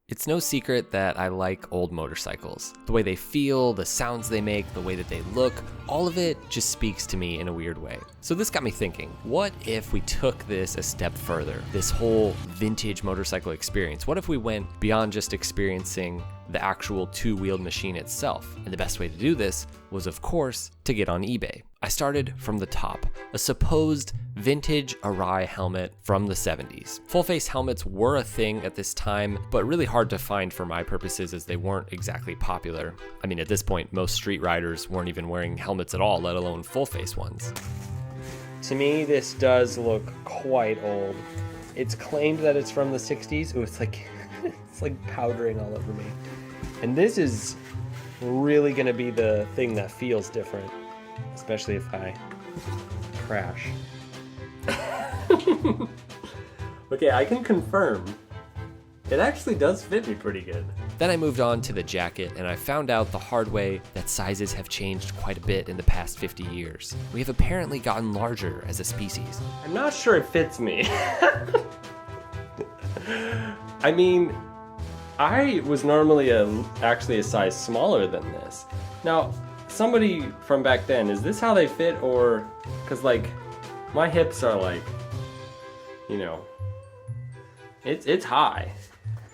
It's no secret that I like old motorcycles. The way they feel, the sounds they make, the way that they look, all of it just speaks to me in a weird way. So this got me thinking, what if we took this a step further? This whole vintage motorcycle experience. What if we went beyond just experiencing the actual two-wheeled machine itself? And the best way to do this was, of course, to get on eBay. I started from the top, a supposed vintage Arai helmet from the 70s. Full-face helmets were a thing at this time, but really hard to find for my purposes as they weren't exactly popular. I mean, at this point, most street riders weren't even wearing helmets at all, let alone full-face ones. To me, this does look quite old. It's claimed that it's from the 60s. Oh, it's like it's like powdering all over me. And this is really gonna be the thing that feels different, especially if I crash. Okay, I can confirm. It actually does fit me pretty good. Then I moved on to the jacket, and I found out the hard way that sizes have changed quite a bit in the past 50 years. We have apparently gotten larger as a species. I'm not sure it fits me. I mean, I was normally actually a size smaller than this. Now, somebody from back then, is this how they fit, or, cause like, my hips are like, you know, it's high.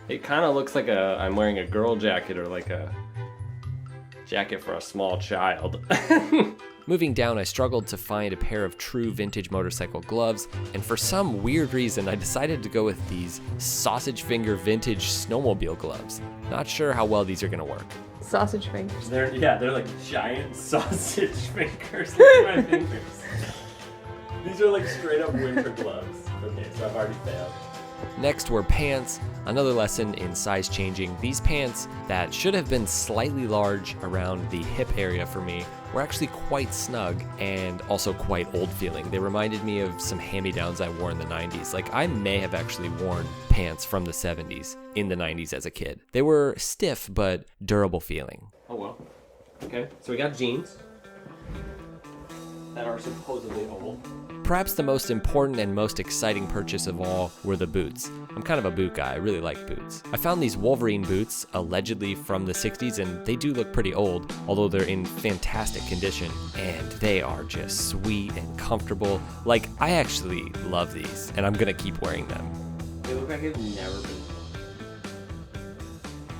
It kind of looks like I'm wearing a girl jacket or like a jacket for a small child. Moving down, I struggled to find a pair of true vintage motorcycle gloves, and for some weird reason, I decided to go with these sausage finger vintage snowmobile gloves. Not sure how well these are gonna work. Sausage fingers. They're like giant sausage fingers. Look at my fingers. These are like straight up winter gloves. Okay, so I've already failed. Next were pants, another lesson in size changing. These pants that should have been slightly large around the hip area for me were actually quite snug and also quite old feeling. They reminded me of some hand-me-downs I wore in the 90s. Like, I may have actually worn pants from the 70s in the 90s as a kid. They were stiff but durable feeling. Oh well. Okay, so we got jeans that are supposedly old. Perhaps the most important and most exciting purchase of all were the boots. I'm kind of a boot guy, I really like boots. I found these Wolverine boots, allegedly from the 60s, and they do look pretty old, although they're in fantastic condition, and they are just sweet and comfortable. Like, I actually love these, and I'm gonna keep wearing them. They look like they've never been worn.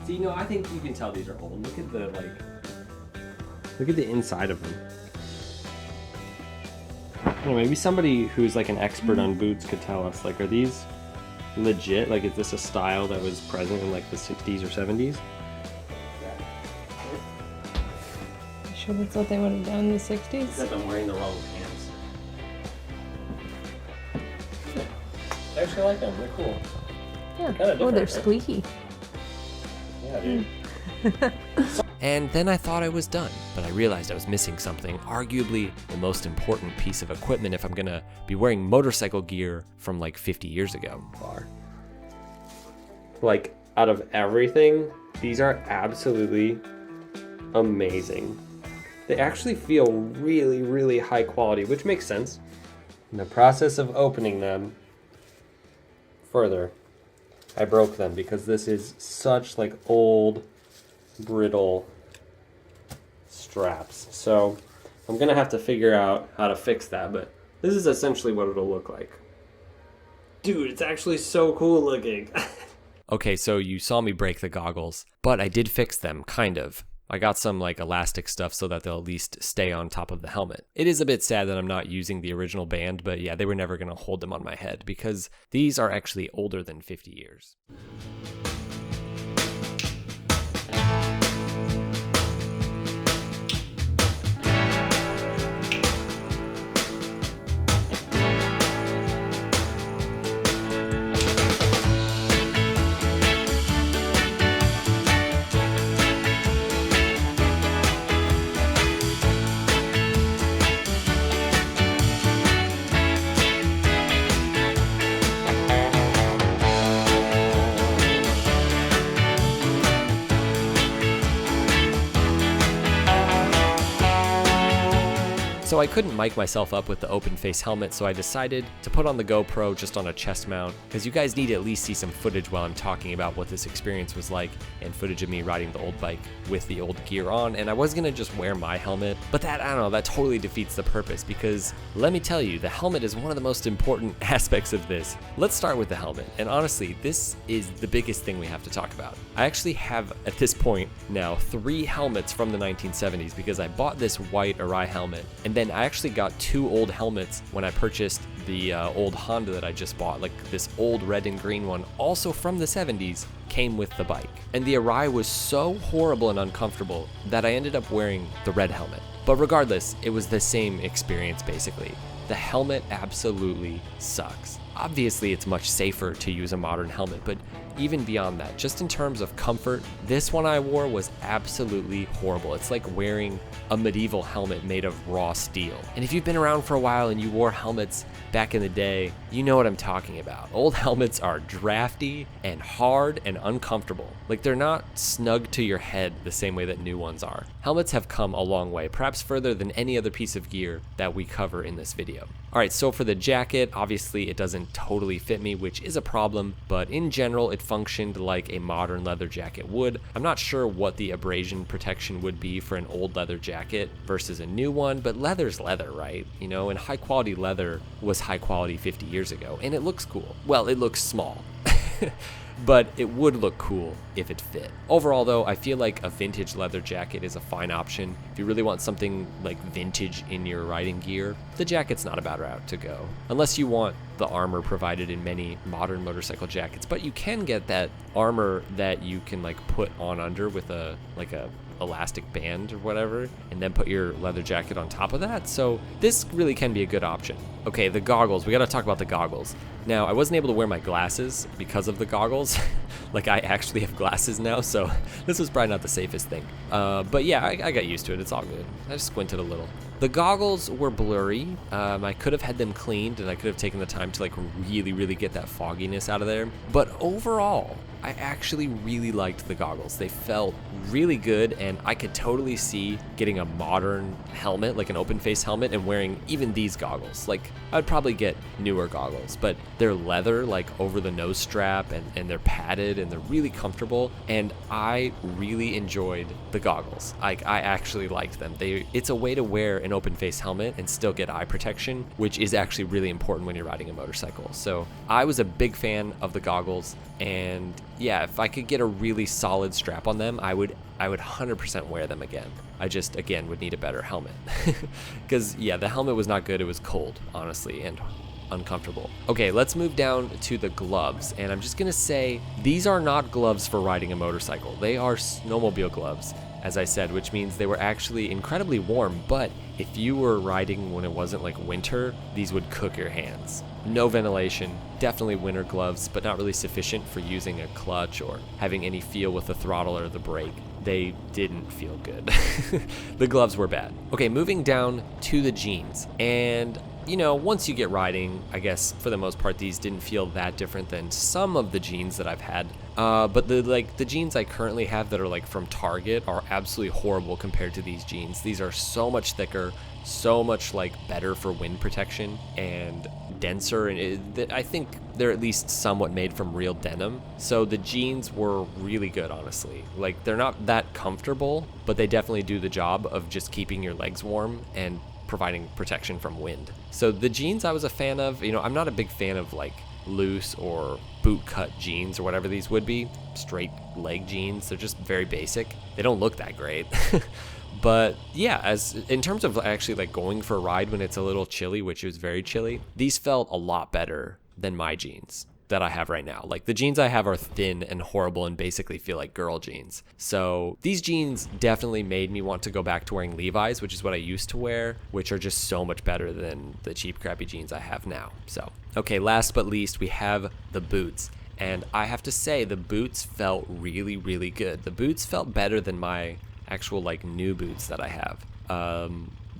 See, no, I think you can tell these are old. Look at the inside of them. I don't know, maybe somebody who's like an expert on boots could tell us, like, are these legit? Like, is this a style that was present in like the 60s or 70s? You sure that's what they would have done in the 60s? Except I'm wearing the wrong pants. I actually like them, they're cool. Yeah. Kinda Oh, they're different, squeaky. Yeah, dude. And then I thought I was done, but I realized I was missing something, arguably the most important piece of equipment if I'm gonna be wearing motorcycle gear from like 50 years ago. Like, out of everything, these are absolutely amazing. They actually feel really, really high quality, which makes sense. In the process of opening them further, I broke them because this is such like old, brittle straps. So I'm gonna have to figure out how to fix that, but this is essentially what it'll look like. Dude, it's actually so cool looking. Okay, so you saw me break the goggles, but I did fix them, kind of. I got some like elastic stuff so that they'll at least stay on top of the helmet. It is a bit sad that I'm not using the original band, but yeah, they were never gonna hold them on my head because these are actually older than 50 years. So I couldn't mic myself up with the open face helmet, so I decided to put on the GoPro just on a chest mount, because you guys need to at least see some footage while I'm talking about what this experience was like, and footage of me riding the old bike with the old gear on. And I was gonna just wear my helmet, but that, I don't know, that totally defeats the purpose, because let me tell you, the helmet is one of the most important aspects of this. Let's start with the helmet, and honestly, this is the biggest thing we have to talk about. I actually have, at this point now, 3 helmets from the 1970s, because I bought this white Arai helmet, and then I actually got 2 old helmets when I purchased the old Honda that I just bought, like this old red and green one, also from the 70s, came with the bike. And the Arai was so horrible and uncomfortable that I ended up wearing the red helmet. But regardless, it was the same experience basically. The helmet absolutely sucks. Obviously, it's much safer to use a modern helmet, but even beyond that, just in terms of comfort, this one I wore was absolutely horrible. It's like wearing a medieval helmet made of raw steel. And if you've been around for a while and you wore helmets back in the day, you know what I'm talking about. Old helmets are drafty and hard and uncomfortable. Like, they're not snug to your head the same way that new ones are. Helmets have come a long way, perhaps further than any other piece of gear that we cover in this video. All right, so for the jacket, obviously it doesn't totally fit me, which is a problem, but in general, it functioned like a modern leather jacket would. I'm not sure what the abrasion protection would be for an old leather jacket versus a new one, but leather's leather, right? You know, and high quality leather was high quality 50 years ago, and it looks cool. Well, it looks small. But it would look cool if it fit. Overall though, I feel like a vintage leather jacket is a fine option. If you really want something like vintage in your riding gear, the jacket's not a bad route to go. Unless you want the armor provided in many modern motorcycle jackets, but you can get that armor that you can like put on under with a elastic band or whatever, and then put your leather jacket on top of that. So this really can be a good option. Okay, the goggles, we gotta talk about the goggles. Now, I wasn't able to wear my glasses because of the goggles. Like, I actually have glasses now, so this was probably not the safest thing. But yeah, I got used to it, it's all good. I just squinted a little. The goggles were blurry. I could have had them cleaned, and I could have taken the time to like really get that fogginess out of there. But overall, I actually really liked the goggles. They felt really good, and I could totally see getting a modern helmet, like an open face helmet, and wearing even these goggles. Like, I'd probably get newer goggles, but they're leather, like over the nose strap, and they're padded, and they're really comfortable, and I really enjoyed the goggles. I actually liked them. It's a way to wear an open face helmet and still get eye protection, which is actually really important when you're riding a motorcycle. So I was a big fan of the goggles, and yeah, if I could get a really solid strap on them, I would 100% wear them again. I just, again, would need a better helmet. Because, yeah, the helmet was not good. It was cold, honestly, and uncomfortable. Okay, let's move down to the gloves. And I'm just going to say, these are not gloves for riding a motorcycle. They are snowmobile gloves, as I said, which means they were actually incredibly warm. But if you were riding when it wasn't like winter, these would cook your hands. No ventilation, definitely winter gloves, but not really sufficient for using a clutch or having any feel with the throttle or the brake. They didn't feel good. The gloves were bad. Okay, moving down to the jeans. And, you know, once you get riding, I guess for the most part, these didn't feel that different than some of the jeans that I've had. But the jeans I currently have that are like from Target are absolutely horrible compared to these jeans. These are so much thicker, so much like better for wind protection and denser, and I think they're at least somewhat made from real denim. So the jeans were really good, honestly. Like, they're not that comfortable, but they definitely do the job of just keeping your legs warm and providing protection from wind. So the jeans I was a fan of. You know, I'm not a big fan of like loose or boot cut jeans or whatever these would be. Straight leg jeans, they're just very basic. They don't look that great. But yeah, as in terms of actually like going for a ride when it's a little chilly, which was very chilly, these felt a lot better than my jeans that I have right now. Like, the jeans I have are thin and horrible and basically feel like girl jeans. So these jeans definitely made me want to go back to wearing Levi's, which is what I used to wear, which are just so much better than the cheap crappy jeans I have now. So, okay, last but least, we have the boots. And I have to say, the boots felt really good. The boots felt better than my actual like new boots that I have.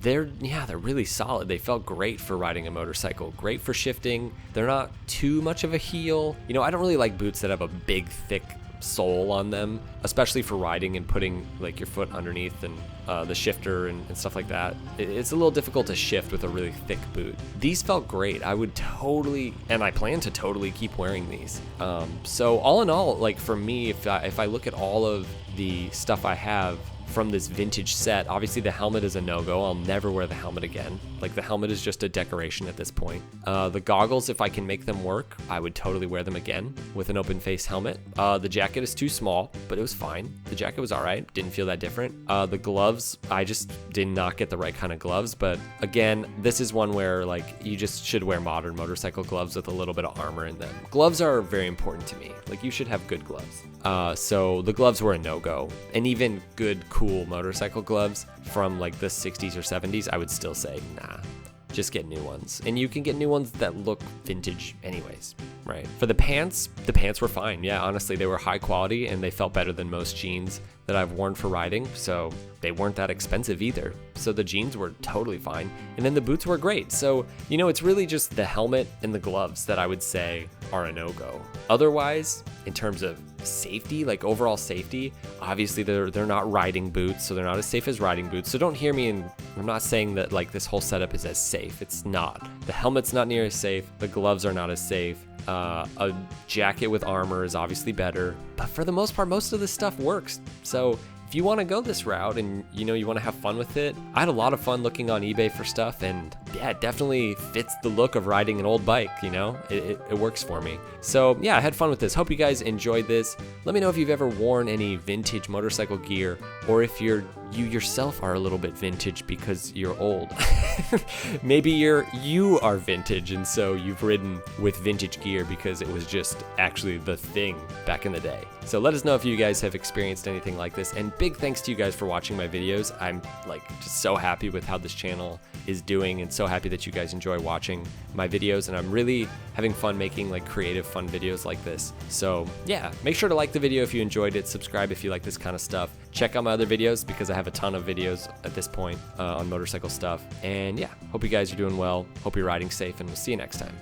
They're really solid. They felt great for riding a motorcycle, great for shifting. They're not too much of a heel. You know, I don't really like boots that have a big thick sole on them, especially for riding and putting like your foot underneath and the shifter and stuff like that. It's a little difficult to shift with a really thick boot. These felt great. I would totally, and I plan to totally keep wearing these. So all in all, like for me, if I look at all of the stuff I have from this vintage set, obviously the helmet is a no-go. I'll never wear the helmet again. Like the helmet is just a decoration at this point. The goggles, if I can make them work, I would totally wear them again with an open face helmet. The jacket is too small, but it was fine. The jacket was all right. Didn't feel that different. The gloves, I just did not get the right kind of gloves. But again, this is one where like you just should wear modern motorcycle gloves with a little bit of armor in them. Gloves are very important to me. Like you should have good gloves. So the gloves were a no-go. And even good, cool motorcycle gloves from like the 60s or 70s, I would still say, nah, just get new ones. And you can get new ones that look vintage anyways, right? For the pants were fine. Yeah, honestly, they were high quality and they felt better than most jeans that I've worn for riding, so they weren't that expensive either. So the jeans were totally fine. And then the boots were great. So, you know, it's really just the helmet and the gloves that I would say are a no-go. Otherwise, in terms of safety, like overall safety, obviously they're not riding boots, so they're not as safe as riding boots. So don't hear me, and I'm not saying that like this whole setup is as safe. It's not. The helmet's not near as safe. The gloves are not as safe. A jacket with armor is obviously better, but for the most part, most of this stuff works. So if you want to go this route and you know you want to have fun with it, I had a lot of fun looking on eBay for stuff, and yeah, it definitely fits the look of riding an old bike, you know, it works for me. So yeah, I had fun with this. Hope you guys enjoyed this. Let me know if you've ever worn any vintage motorcycle gear, or if you yourself are a little bit vintage because you're old. Maybe you are vintage and so you've ridden with vintage gear because it was just actually the thing back in the day. So let us know if you guys have experienced anything like this, and big thanks to you guys for watching my videos. I'm like just so happy with how this channel is doing and so happy that you guys enjoy watching my videos, and I'm really having fun making like creative fun videos like this. So yeah, make sure to like the video if you enjoyed it, subscribe if you like this kind of stuff, check out my other videos because I have a ton of videos at this point on motorcycle stuff. And yeah, hope you guys are doing well, hope you're riding safe, and we'll see you next time.